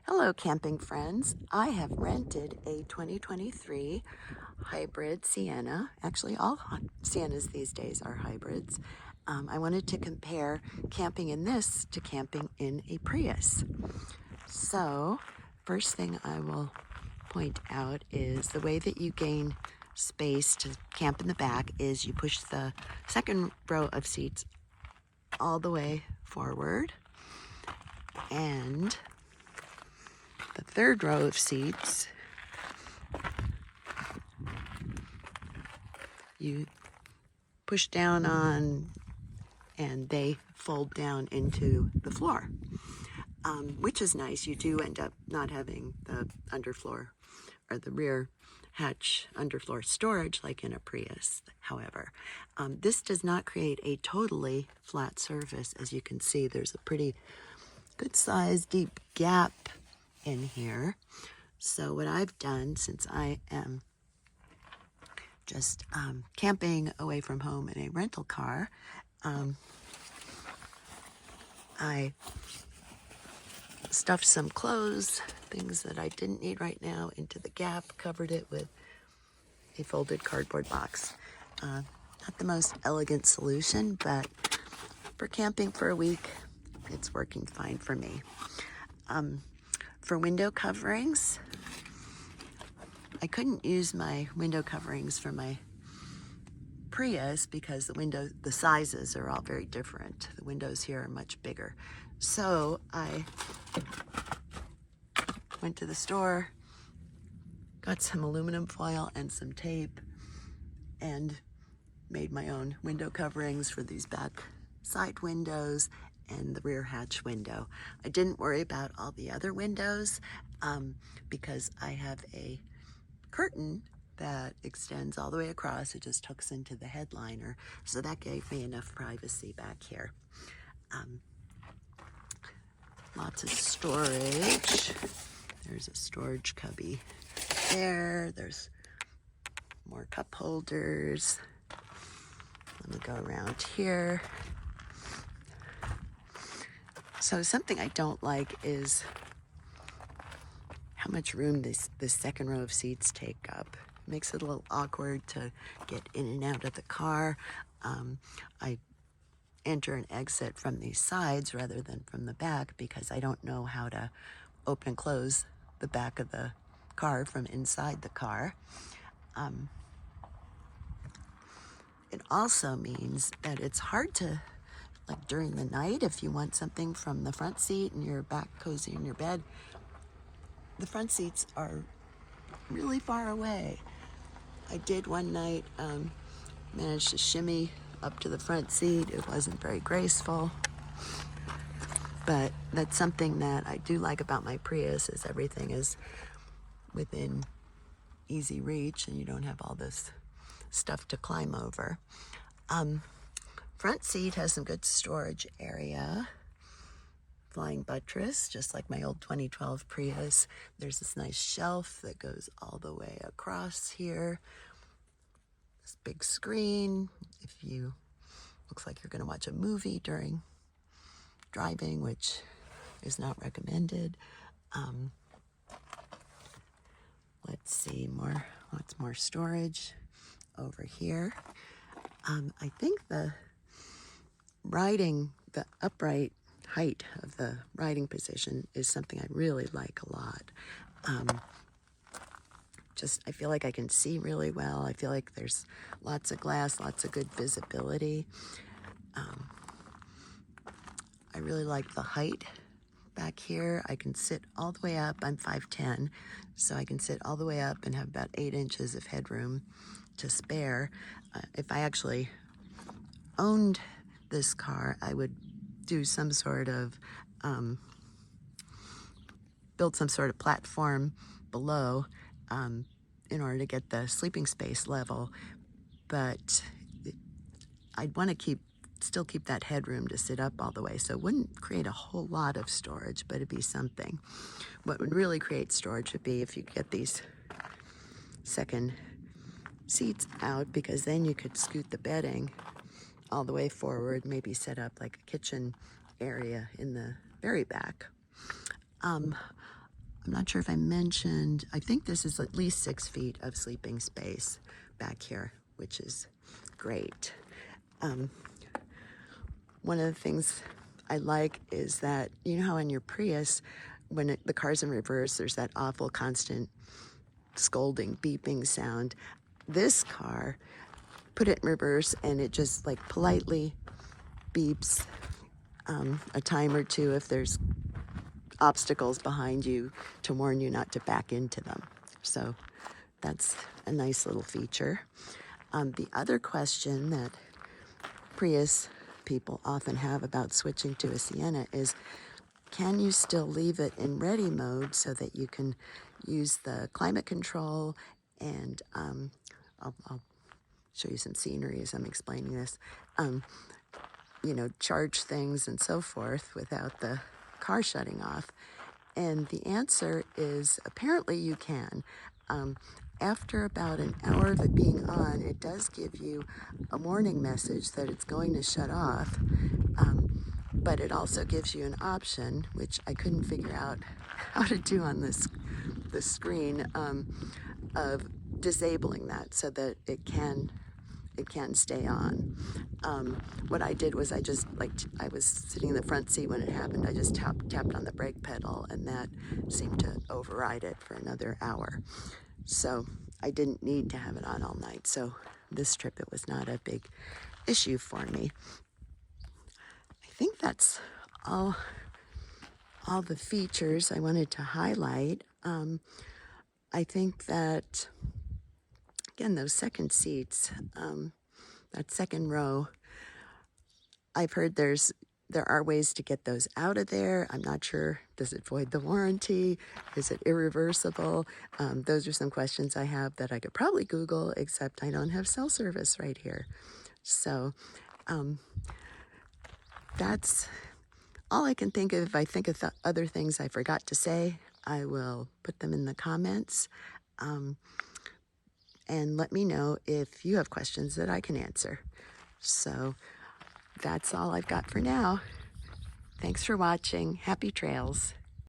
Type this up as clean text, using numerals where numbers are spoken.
Hello, camping friends. I have rented a 2023 hybrid Sienna. Actually, all Siennas these days are hybrids. I wanted to compare camping in this to camping in a Prius. So, first thing I will point out is the way that you gain space to camp in the back is you push the second row of seats all the way forward, and the third row of seats you push down on and they fold down into the floor, which is nice. You do end up not having the underfloor or the rear hatch underfloor storage like in a Prius. However, this does not create a totally flat surface. As you can see, there's a pretty good sized deep gap in here. So what I've done, since I am just camping away from home in a rental car, I stuffed some clothes, things that I didn't need right now, into the gap, covered it with a folded cardboard box. Not the most elegant solution, but for camping for a week, it's working fine for me. For window coverings, I couldn't use my window coverings for my Prius because the sizes are all very different. The windows here are much bigger. So I went to the store, got some aluminum foil and some tape, and made my own window coverings for these back side windows and the rear hatch window. I didn't worry about all the other windows because I have a curtain that extends all the way across. It just hooks into the headliner, so that gave me enough privacy back here. Lots of storage. There's a storage cubby there. There's more cup holders. Let me go around here. So something I don't like is how much room this second row of seats take up. It makes it a little awkward to get in and out of the car. I enter and exit from these sides rather than from the back because I don't know how to open and close the back of the car from inside the car. It also means that it's hard to, like during the night, if you want something from the front seat and you're back cozy in your bed, the front seats are really far away. I did one night manage to shimmy up to the front seat. It wasn't very graceful, but that's something that I do like about my Prius, is everything is within easy reach and you don't have all this stuff to climb over. Front seat has some good storage area. Flying buttress, just like my old 2012 Prius. There's this nice shelf that goes all the way across here. This big screen, if you, looks like you're gonna watch a movie during driving, which is not recommended. Let's see, what's more storage over here. I think the upright height of the riding position is something I really like a lot. I feel like I can see really well. I feel like there's lots of glass, lots of good visibility. I really like the height back here. I can sit all the way up. I'm 5'10", so I can sit all the way up and have about 8 inches of headroom to spare. If I actually owned this car, I would do some sort of, build some sort of platform below in order to get the sleeping space level, but I'd want to still keep that headroom to sit up all the way, so it wouldn't create a whole lot of storage, but it'd be something. What would really create storage would be if you get these second seats out, because then you could scoot the bedding all the way forward, maybe set up like a kitchen area in the very back. I'm not sure if I mentioned, I think this is at least 6 feet of sleeping space back here, which is great. One of the things I like is that, you know how in your Prius, when the car's in reverse, there's that awful constant scolding, beeping sound. This car, put it in reverse and it just like politely beeps a time or two if there's obstacles behind you to warn you not to back into them. So that's a nice little feature. The other question that Prius people often have about switching to a Sienna is, can you still leave it in ready mode so that you can use the climate control and I'll show you some scenery as I'm explaining this, you know, charge things and so forth without the car shutting off? And the answer is apparently you can. After about an hour of it being on, it does give you a warning message that it's going to shut off. But it also gives you an option, which I couldn't figure out how to do on the screen, of disabling that so that it can stay on. What I did was I was sitting in the front seat when it happened. I just tapped on the brake pedal and that seemed to override it for another hour. So I didn't need to have it on all night. So this trip, it was not a big issue for me. I think that's all the features I wanted to highlight. I think that, again, those second seats, that second row, I've heard there are ways to get those out of there. I'm not sure. Does it void the warranty? Is it irreversible? Those are some questions I have that I could probably Google, except I don't have cell service right here. So that's all I can think of. If I think of other things I forgot to say, I will put them in the comments. And let me know if you have questions that I can answer. So that's all I've got for now. Thanks for watching. Happy trails.